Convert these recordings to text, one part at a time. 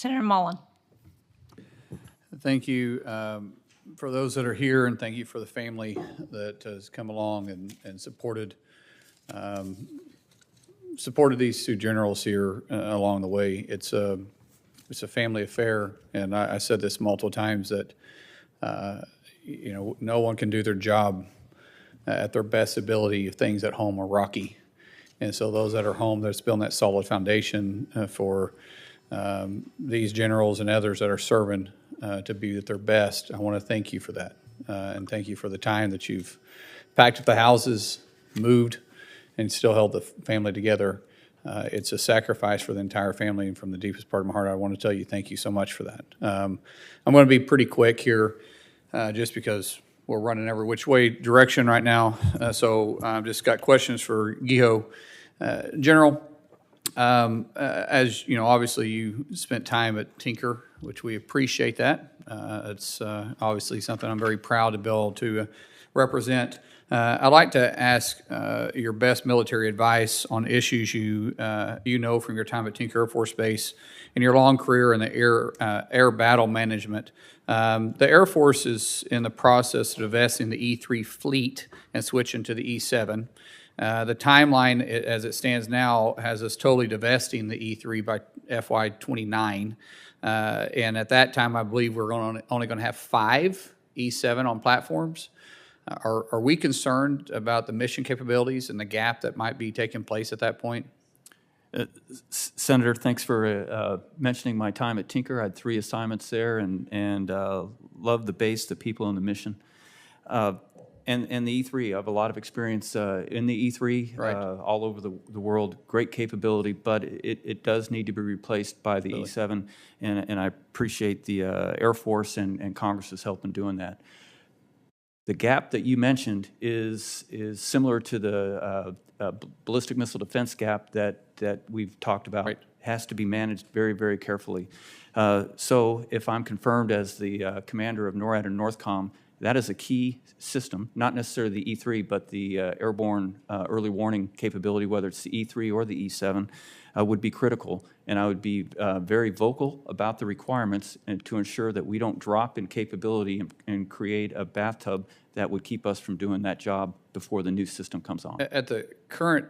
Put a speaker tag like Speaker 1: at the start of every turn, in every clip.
Speaker 1: Senator Mullin.
Speaker 2: Thank you for those that are here, and thank you for the family that has come along and supported these two generals here along the way. It's a family affair, and I said this multiple times that no one can do their job at their best ability if things at home are rocky. And so those that are home, that's building that solid foundation for these generals and others that are serving to be at their best. I want to thank you for that, and thank you for the time that you've packed up the houses, moved, and still held the family together. It's a sacrifice for the entire family, and from the deepest part of my heart, I want to tell you thank you so much for that. I'm going to be pretty quick here, just because we're running every which way direction right now. So I've just got questions for Giho. General, as you know, obviously you spent time at Tinker, which we appreciate that. It's obviously something I'm very proud to be able to represent. I'd like to ask your best military advice on issues you know from your time at Tinker Air Force Base and your long career in the air battle management. The Air Force is in the process of divesting the E3 fleet and switching to the E7. The timeline, as it stands now, has us totally divesting the E3 by FY29. And at that time, I believe we're only going to have 5 E7 on platforms. Are we concerned about the mission capabilities and the gap that might be taking place at that point?
Speaker 3: Senator, thanks for mentioning my time at Tinker. I had 3 assignments there and loved the base, the people, and the mission. And the E3, I have a lot of experience in the E3,
Speaker 2: right.
Speaker 3: All over the world. Great capability, but it does need to be replaced by the really? E7, and I appreciate the Air Force and Congress's help in doing that. The gap that you mentioned is similar to the ballistic missile defense gap that we've talked about. Right. It has to be managed very, very carefully. So if I'm confirmed as the commander of NORAD and NORTHCOM, that is a key system, not necessarily the E3, but the airborne early warning capability, whether it's the E3 or the E7, would be critical. And I would be very vocal about the requirements and to ensure that we don't drop in capability and create a bathtub that would keep us from doing that job before the new system comes on.
Speaker 2: At the current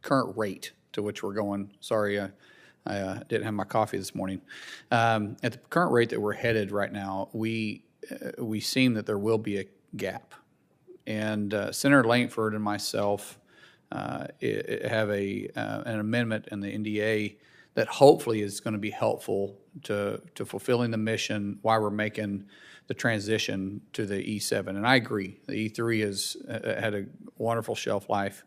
Speaker 2: current rate to which we're going, sorry, I didn't have my coffee this morning. At the current rate that we're headed right now, we seem that there will be a gap. And Senator Langford and myself have an amendment in the NDA that hopefully is going to be helpful to fulfilling the mission while we're making the transition to the E7. And I agree, the E3 has had a wonderful shelf life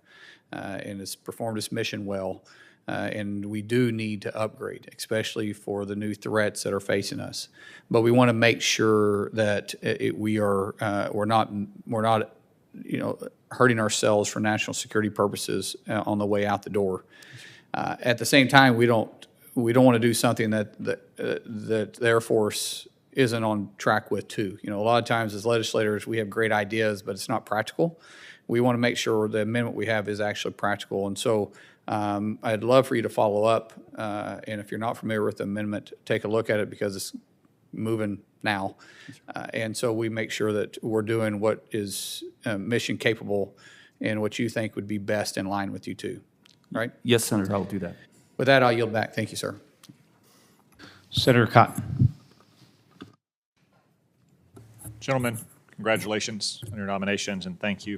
Speaker 2: and has performed its mission well. And we do need to upgrade, especially for the new threats that are facing us. But we want to make sure that we're not hurting ourselves for national security purposes on the way out the door. At the same time, we don't want to do something that the Air Force isn't on track with too. A lot of times as legislators we have great ideas, but it's not practical. We want to make sure the amendment we have is actually practical, and so. I'd love for you to follow up, and if you're not familiar with the amendment, take a look at it because it's moving now. And so we make sure that we're doing what is mission capable and what you think would be best in line with you too, right?
Speaker 3: Yes, Senator, I'll do that.
Speaker 2: With that, I'll yield back. Thank you, sir.
Speaker 4: Senator Cotton.
Speaker 5: Gentlemen, congratulations on your nominations, and thank you